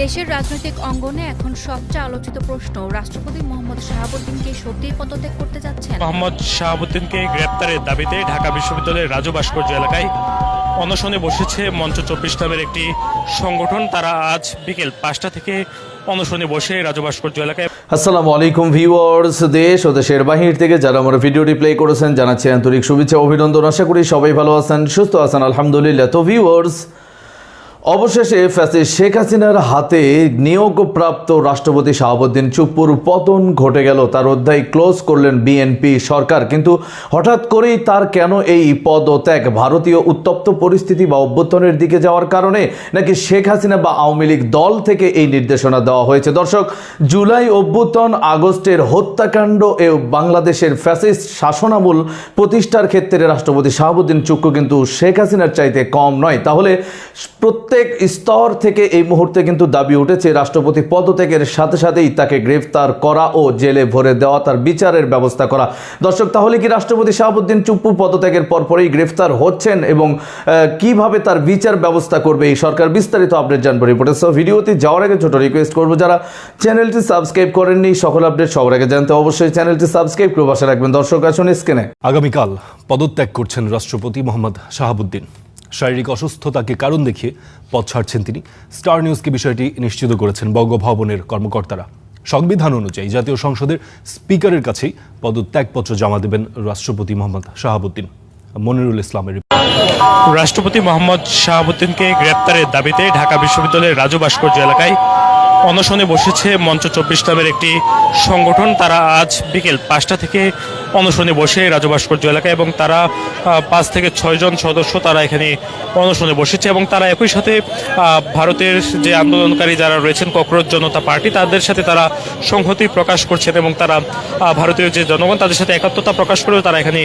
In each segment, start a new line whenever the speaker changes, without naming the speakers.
দেশের রাজনৈতিক অঙ্গনে এখন সবচেয়ে আলোচিত প্রশ্ন, রাষ্ট্রপতি মোহাম্মদ শাহাবুদ্দিনকে সত্যিই পদত্যাগ করতে যাচ্ছেন।
মোহাম্মদ শাহাবুদ্দিনকে গ্রেপ্তারের দাবিতে ঢাকা বিশ্ববিদ্যালয়ের রাজু ভাস্কর্য এলাকায় অনশনে বসেছে মঞ্চ 24 নামের একটি সংগঠন। তারা আজ বিকেল 5টা থেকে অনশনে বসে রাজু ভাস্কর্য এলাকায়।
আসসালামু আলাইকুম ভিউয়ার্স, দেশ ও দেশের বাহির থেকে যারা আমার ভিডিওটি প্লে করেছেন জানাচ্ছি আন্তরিক শুভেচ্ছা অভিনন্দন। আশা করি সবাই ভালো আছেন, সুস্থ আছেন, আলহামদুলিল্লাহ। তো ভিউয়ার্স, অবশেষে ফ্যাসিস্ট শেখ হাসিনার হাতে নিয়োগপ্রাপ্ত রাষ্ট্রপতি শাহাবুদ্দিন চুপ্পুর পতন ঘটে গেল। তার অধ্যায় ক্লোজ করলেন বিএনপি সরকার। কিন্তু হঠাৎ করেই তার কেন এই পদত্যাগ? ভারতীয় উত্তপ্ত পরিস্থিতি বা অভ্যুত্থানের দিকে যাওয়ার কারণে, নাকি শেখ হাসিনা বা আওয়ামী লীগ দল থেকে এই নির্দেশনা দেওয়া হয়েছে? দর্শক, জুলাই অভ্যুত্থান, আগস্টের হত্যাকাণ্ড এ বাংলাদেশের ফ্যাসিস্ট শাসনামূল প্রতিষ্ঠার ক্ষেত্রে রাষ্ট্রপতি শাহাবুদ্দিন চুপ্পু কিন্তু শেখ হাসিনার চাইতে কম নয়। তাহলে প্রত্যেক স্তর থেকে এই মুহূর্তে কিন্তু দাবি উঠেছে রাষ্ট্রপতি পদত্যাগের সাথে সাথেই তাকে গ্রেফতার করা ও জেলে ভরে দেওয়া, তার বিচারের ব্যবস্থা করা। দর্শক, তাহলে কি রাষ্ট্রপতি শাহাবুদ্দিন চুপ্পু পদত্যাগের পরপরই গ্রেফতার হচ্ছেন এবং কিভাবে তার বিচার ব্যবস্থা করবে এই সরকার? বিস্তারিত আপডেট জানবো রিপোর্টে। সো ভিডিওতে যাওয়ার আগে ছোট রিকোয়েস্ট করবো, যারা চ্যানেলটি সাবস্ক্রাইব করেননি, সকল আপডেট সবার আগে জানতে অবশ্যই চ্যানেলটি সাবস্ক্রাইব করে পাশে রাখবেন। দর্শক, আসুন স্ক্রিনে।
আগামীকাল পদত্যাগ করছেন রাষ্ট্রপতি মোহাম্মদ শাহাবুদ্দিন। শারীরিক অসুস্থতাকে কারণ দেখিয়ে পদ ছাড়ছেন তিনি। স্টার নিউজকে বিষয়টি নিশ্চিত করেছেন বঙ্গভবনের কর্মকর্তারা। সংবিধান অনুযায়ী জাতীয় সংসদের স্পিকারের কাছেই পদত্যাগপত্র জমা দেবেন রাষ্ট্রপতি মোহাম্মদ শাহাবুদ্দিন। মনিরুল ইসলামের
রাষ্ট্রপতি মোহাম্মদ শাহাবুদ্দিনকে গ্রেপ্তারের দাবিতে ঢাকা বিশ্ববিদ্যালয়ের রাজু ভাস্কর্য এলাকায় অনশনে বসেছে মঞ্চ 24 নামের একটি সংগঠন। তারা আজ বিকেল 5টা থেকে অনশনে বসে রাজু ভাস্কর্য এলাকায়, এবং তারা 5 থেকে 6 জন সদস্য তারা এখানে অনশনে বসেছে। এবং তারা একই সাথে ভারতের যে আন্দোলনকারী যারা রয়েছেন, ককরোচ জনতা পার্টি, তাদের সাথে তারা সংহতি প্রকাশ করছেন এবং তারা ভারতীয় যে জনগণ তাদের সাথে একাত্মতা প্রকাশ করেও তারা এখানে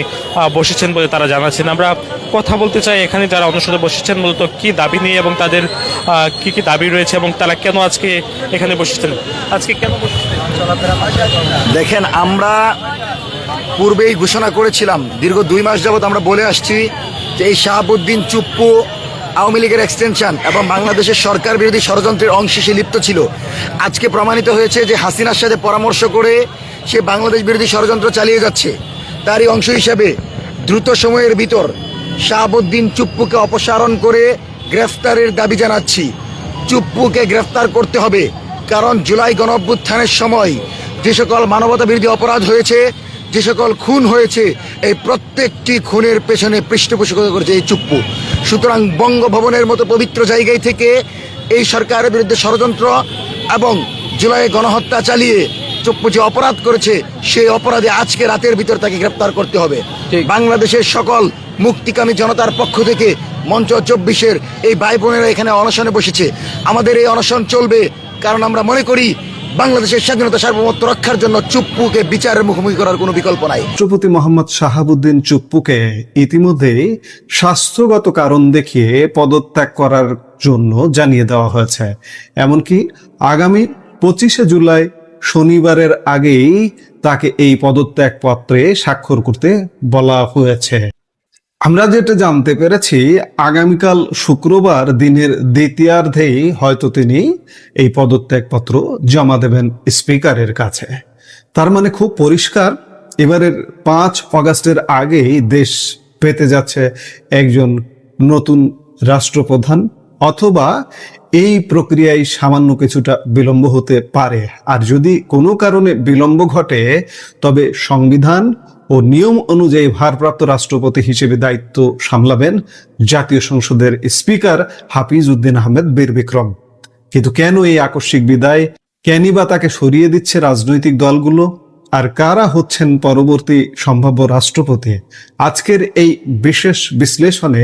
বসেছেন বলে তারা জানাচ্ছেন। আমরা কথা বলতে চাই এখানে যারা অনশনে বসেছেন মূলত কি দাবি নিয়ে এবং তাদের কি কি দাবি রয়েছে এবং তারা কেন আজকে এখানে বসেছেন। আজকে কেন বসেছেন?
দেখেন, আমরা পূর্বেই ঘোষণা করেছিলাম, দীর্ঘ 2 মাস যাবৎ আমরা বলে আসছি যে এই শাহাবুদ্দিন চুপ্পু আওয়ামী লীগের এক্সটেনশন এবং বাংলাদেশের সরকার বিরোধী ষড়যন্ত্রের অংশে সে লিপ্ত ছিল। আজকে প্রমাণিত হয়েছে যে হাসিনার সাথে পরামর্শ করে সে বাংলাদেশ বিরোধী ষড়যন্ত্র চালিয়ে যাচ্ছে। তারই অংশ হিসাবে দ্রুত সময়ের ভিতর শাহাবুদ্দিন চুপ্পুকে অপসারণ করে গ্রেফতারের দাবি জানাচ্ছি। চুপ্পুকে গ্রেফতার করতে হবে, কারণ জুলাই গণঅভ্যুত্থানের সময় যে সকল মানবতা বিরোধী অপরাধ হয়েছে, যে সকল খুন হয়েছে, এই প্রত্যেকটি খুনের পেছনে পৃষ্ঠপোষকতা করেছে এই চুপ্পু। সুতরাং বঙ্গভবনের মতো পবিত্র জায়গায় থেকে এই সরকারের বিরুদ্ধে ষড়যন্ত্র এবং জুলাই গণহত্যা চালিয়ে চুপ্পু যে অপরাধ করেছে, সেই অপরাধে আজকে রাতের ভিতর তাকে গ্রেফতার করতে হবে। বাংলাদেশের সকল মুক্তিকামী জনতার পক্ষ থেকে মঞ্চ 24-এর এই ভাই বোনেরা এখানে অনশনে বসেছে। আমাদের এই অনশন চলবে, কারণ আমরা মনে করি বাংলাদেশের স্বাধীনতা সার্বভৌমত্ব রক্ষার জন্য চুপ্পুকে বিচারের মুখোমুখি করার কোনো বিকল্প নাই।
রাষ্ট্রপতি মোহাম্মদ শাহাবুদ্দিন চুপ্পুকে ইতিমধ্যে স্বাস্থ্যগত কারণ দেখিয়ে পদত্যাগ করার জন্য জানিয়ে দেওয়া হয়েছে। এমনকি আগামী 25শে জুলাই শনিবারের আগেই তাকে এই পদত্যাগ পত্রে স্বাক্ষর করতে বলা হয়েছে। আমরা যেটা জানতে পেরেছি, আগামীকাল শুক্রবার দিনের দ্বিতীয়ার্ধেই হয়তো তিনি এই পদত্যাগপত্র জমা দেবেন স্পিকারের কাছে। তার মানে খুব পরিষ্কার, এবারের 5 অগাস্টের আগেই দেশ পেতে যাচ্ছে একজন নতুন রাষ্ট্রপ্রধান, অথবা এই প্রক্রিয়ায় সামান্য কিছুটা বিলম্ব হতে পারে। আর যদি কোনো কারণে বিলম্ব ঘটে, তবে সংবিধান ও নিয়ম অনুযায়ী ভারপ্রাপ্ত রাষ্ট্রপতি হিসেবে দায়িত্ব সামলাবেন জাতীয় সংসদের স্পিকার হাফিজ উদ্দিন আহমেদ বীর বিক্রম। কিন্তু কেন এই আকস্মিক বিদায়? কেনই বা তাকে সরিয়ে দিচ্ছে রাজনৈতিক দলগুলো? আর কারা হচ্ছেন পরবর্তী সম্ভাব্য রাষ্ট্রপতি? আজকের এই বিশেষ বিশ্লেষণে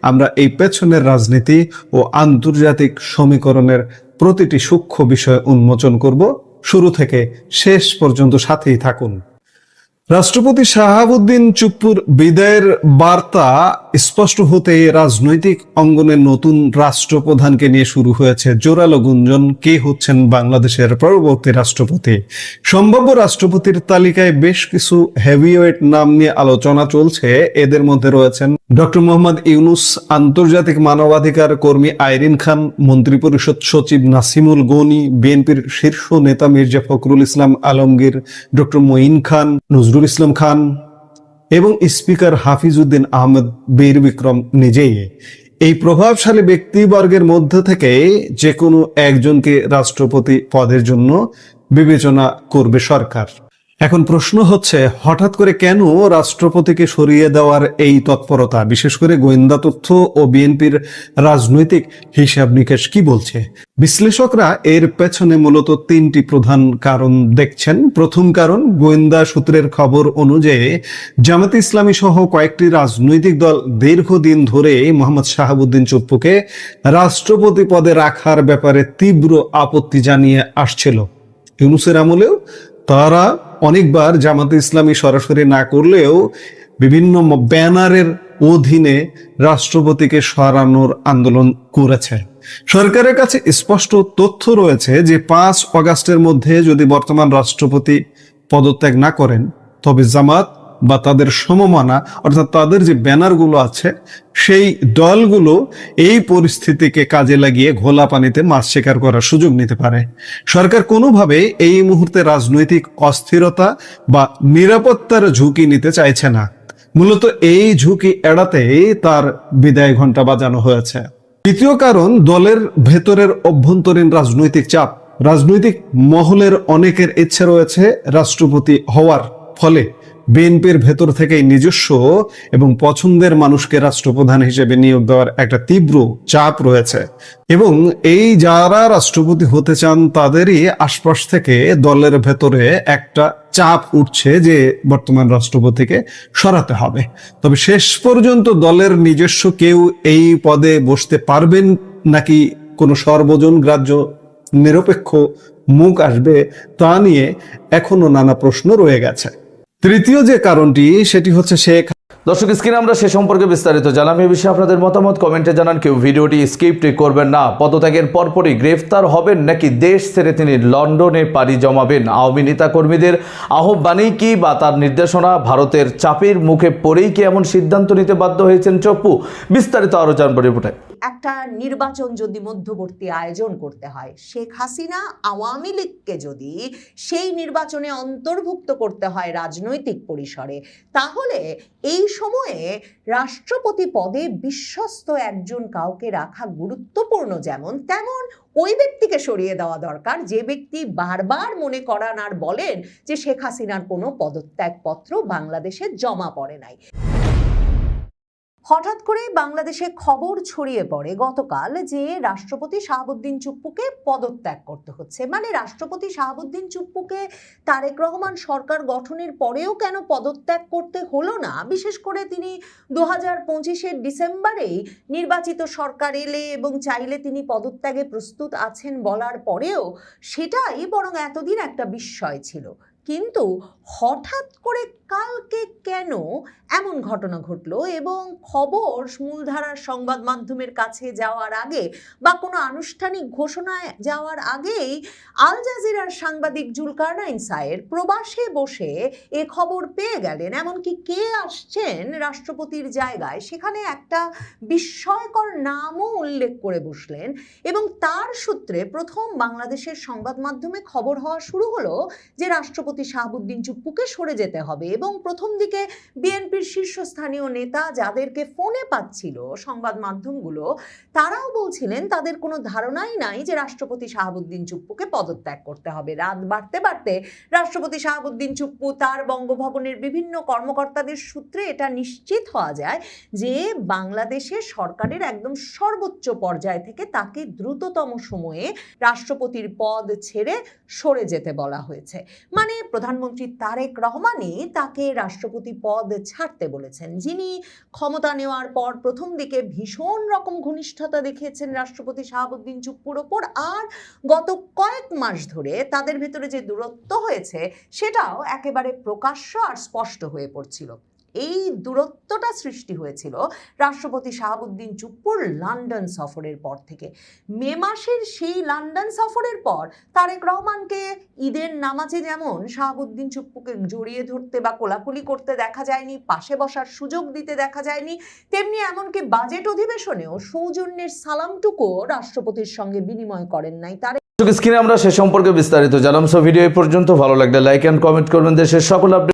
আমরা এই পেছনের রাজনীতি ও আন্তর্জাতিক সমীকরণের প্রতিটি সূক্ষ্ম বিষয় উন্মোচন করব। শুরু থেকে শেষ পর্যন্ত সাথেই থাকুন। রাষ্ট্রপতি শাহাবুদ্দিন চুপ্পুর বিদায়ের বার্তা স্পষ্ট হতে রাজনৈতিক অঙ্গনের নতুন রাষ্ট্রপ্রধানকে নিয়ে শুরু হয়েছে জোরালো গুঞ্জন, কে হচ্ছেন বাংলাদেশের পরবর্তী রাষ্ট্রপতি। সম্ভাব্য রাষ্ট্রপতির তালিকায় বেশ কিছু হেভিওয়েট নাম নিয়ে আলোচনা চলছে। এদের মধ্যে রয়েছেন ডক্টর মোহাম্মদ ইউনুস, আন্তর্জাতিক মানবাধিকার কর্মী আইরিন খান, মন্ত্রিপরিষদ সচিব নাসিমুল গনি, বিএনপির শীর্ষ নেতা মির্জা ফখরুল ইসলাম আলমগীর, ডক্টর মঈন খান, নজরুল ইসলাম খান এবং স্পিকার হাফিজউদ্দিন আহমেদ বীর বিক্রম নিজেই। এই প্রভাবশালী ব্যক্তিবর্গের মধ্যে থেকে যে কোনো একজনকে রাষ্ট্রপতি পদের জন্য বিবেচনা করবে সরকার। এখন প্রশ্ন হচ্ছে, হঠাৎ করে কেন রাষ্ট্রপতিকে সরিয়ে দেওয়ার এই তৎপরতা? বিশেষ করে গোয়েন্দা তথ্য ও বিএনপির রাজনৈতিক হিসাব নিকাশ কি বলছে? বিশ্লেষকরা এর পেছনে মূলত তিনটি প্রধান কারণ দেখছেন। প্রথম কারণ, গোয়েন্দা সূত্রের খবর অনুযায়ী জামাতে ইসলামী সহ কয়েকটি রাজনৈতিক দল দীর্ঘদিন ধরে মোহাম্মদ শাহাবুদ্দিন চুপ্পুকে রাষ্ট্রপতি পদে রাখার ব্যাপারে তীব্র আপত্তি জানিয়ে আসছিল। ইউনূসের আমলেও তারা অনেকবার জামাতে ইসলামী সরাসরি না করলেও বিভিন্ন ব্যানারের অধীনে রাষ্ট্রপতিকে সরানোর আন্দোলন করেছে। সরকারের কাছে স্পষ্ট তথ্য রয়েছে যে 5 অগাস্টের মধ্যে যদি বর্তমান রাষ্ট্রপতি পদত্যাগ না করেন, তবে জামাত বা তাদের সমমানা অর্থাৎ তাদের যে ব্যানারগুলো আছে সেই দলগুলো এই পরিস্থিতিকে কাজে লাগিয়ে ঘোলা পানিতে মাছ শিকার করার সুযোগ নিতে পারে। সরকার কোনোভাবে এই মুহূর্তে রাজনৈতিক অস্থিরতা বা নিরাপত্তার ঝুঁকি নিতে চাইছে না। মূলত এই ঝুঁকি এড়াতে তার বিদায় ঘণ্টা বাজানো হয়েছে। দ্বিতীয় কারণ, দলের ভেতরের অভ্যন্তরীণ রাজনৈতিক চাপ। রাজনৈতিক মহলের অনেকের ইচ্ছে রয়েছে রাষ্ট্রপতি হওয়ার, ফলে বিএনপির ভেতর থেকে নিজস্ব এবং পছন্দের মানুষকে রাষ্ট্রপ্রধান হিসেবে নিয়োগ দেওয়ার একটা তীব্র চাপ রয়েছে এবং এই যারা রাষ্ট্রপতি হতে চান তাদেরই আশপাশ থেকে দলের ভেতরে একটা চাপ উঠছে যে বর্তমান রাষ্ট্রপতিকে সরাতে হবে। তবে শেষ পর্যন্ত দলের নিজস্ব কেউ এই পদে বসতে পারবেন নাকি কোনো সর্বজন গ্রাহ্য নিরপেক্ষ মুখ আসবে তা নিয়ে এখনো নানা প্রশ্ন রয়ে গেছে। তৃতীয় যে কারণটি সেটি হচ্ছে শেখ।
দর্শক, স্ক্রিনে আমরা সে সম্পর্কে বিস্তারিত জানাম। এই বিষয়ে আপনাদের মতামত কমেন্টে জানান। কেউ ভিডিওটি স্কিপ করবেন না। পদত্যাগের পরপরই গ্রেফতার হবেন নাকি দেশ ছেড়ে তিনি লন্ডনে পাড়ি জমাবেন? আওয়ামী নেতা কর্মীদের আহ্বানেই কি বা তার নির্দেশনা, ভারতের চাপের মুখে পড়েই কি এমন সিদ্ধান্ত নিতে বাধ্য হয়েছেন চপ্পু? বিস্তারিত আরো জানবো রিপোর্টে।
একটা নির্বাচন যদি মধ্যবর্তী আয়োজন করতে হয়, শেখ হাসিনা আওয়ামী লীগকে যদি সেই নির্বাচনে অন্তর্ভুক্ত করতে হয় রাজনৈতিক পরিসরে, তাহলে এই সময়ে রাষ্ট্রপতি পদে বিশ্বস্ত একজন কাউকে রাখা গুরুত্বপূর্ণ, যেমন তেমন ওই ব্যক্তিকে সরিয়ে দেওয়া দরকার যে ব্যক্তি বারবার মনে করান আর বলেন যে শেখ হাসিনার কোনো পদত্যাগপত্র বাংলাদেশে জমা পড়ে নাই। হঠাৎ করে বাংলাদেশে খবর ছড়িয়ে পড়ে গতকাল যে রাষ্ট্রপতি শাহাবুদ্দিন চুপ্পুকে পদত্যাগ করতে হচ্ছে। মানে রাষ্ট্রপতি শাহাবুদ্দিন চুপ্পুকে তারেক রহমান সরকার গঠনের পরেও কেন পদত্যাগ করতে হলো না? বিশেষ করে তিনি 2025-এর ডিসেম্বরেই নির্বাচিত সরকার এলে এবং চাইলে তিনি পদত্যাগে প্রস্তুত আছেন বলার পরেও সেটাই বরং এতদিন একটা বিস্ময় ছিল। কিন্তু হঠাৎ করে কালকে কেন এমন ঘটনা ঘটলো এবং খবর মূলধারার সংবাদ মাধ্যমের কাছে যাওয়ার আগে বা কোনো আনুষ্ঠানিক ঘোষণায় যাওয়ার আগেই আল জাজিরার সাংবাদিক জুলকারনাইন সায়ের প্রবাসে বসে এ খবর পেয়ে গেলেন, এমনকি কে আসছেন রাষ্ট্রপতির জায়গায় সেখানে একটা বিস্ময়কর নামও উল্লেখ করে বসলেন এবং তার সূত্রে প্রথম বাংলাদেশের সংবাদ মাধ্যমে খবর হওয়া শুরু হলো যে রাষ্ট্রপতি শাহাবুদ্দিন চুপ্পুকে সরে যেতে হবে। এবং প্রথম দিকে বিএনপির শীর্ষস্থানীয় নেতা যাদেরকে ফোনে পাচ্ছিল সংবাদ মাধ্যমগুলো, তারাও বলছিলেন তাদের কোনো ধারণাই নাই যে রাষ্ট্রপতি শাহাবুদ্দিন চুপ্পুকে পদত্যাগ করতে হবে। রাত বাড়তে বাড়তে রাষ্ট্রপতি শাহাবুদ্দিন চুপ্পু তার বঙ্গভবনের বিভিন্ন কর্মকর্তাদের সূত্রে এটা নিশ্চিত হওয়া যায় যে বাংলাদেশের সরকারের একদম সর্বোচ্চ পর্যায় থেকে তাকে দ্রুততম সময়ে রাষ্ট্রপতির পদ ছেড়ে সরে যেতে বলা হয়েছে। মানে প্রধানমন্ত্রী তারেক রহমানই তাকে রাষ্ট্রপতি পদ ছাড়তে বলেছেন, যিনি ক্ষমতা নেওয়ার পর প্রথম দিকে ভীষণ রকম ঘনিষ্ঠতা দেখিয়েছেন রাষ্ট্রপতি শাহাবুদ্দিন চুপ্পুর ওপর, আর গত কয়েক মাস ধরে তাদের ভেতরে যে দূরত্ব হয়েছে সেটাও একেবারে প্রকাশ্য আর স্পষ্ট হয়ে পড়ছিল। এই দূরত্বটা সৃষ্টি হয়েছিল রাষ্ট্রপতি শাহাবুদ্দিন চুপ্পুর লন্ডন সফরের পর থেকে। মে মাসের সেই লন্ডন সফরের পর তারেক রহমানকে ঈদের নামাজে যেমন শাহাবুদ্দিন চুপ্পুকে জড়িয়ে ধরতে বা কোলাকুলি করতে দেখা যায়নি, পাশে বসার সুযোগ দিতে দেখা যায়নি, তেমনি এমনকি বাজেট অধিবেশনেও সৌজন্যের সালামটুকুও রাষ্ট্রপতির সঙ্গে বিনিময় করেন নাই।
স্ক্রিনে আমরা সে সম্পর্কে বিস্তারিত জানাম। সো ভিডিও এই পর্যন্ত, ভালো লাগলে লাইক এন্ড কমেন্ট করবেন। দেশের সকল আপডেট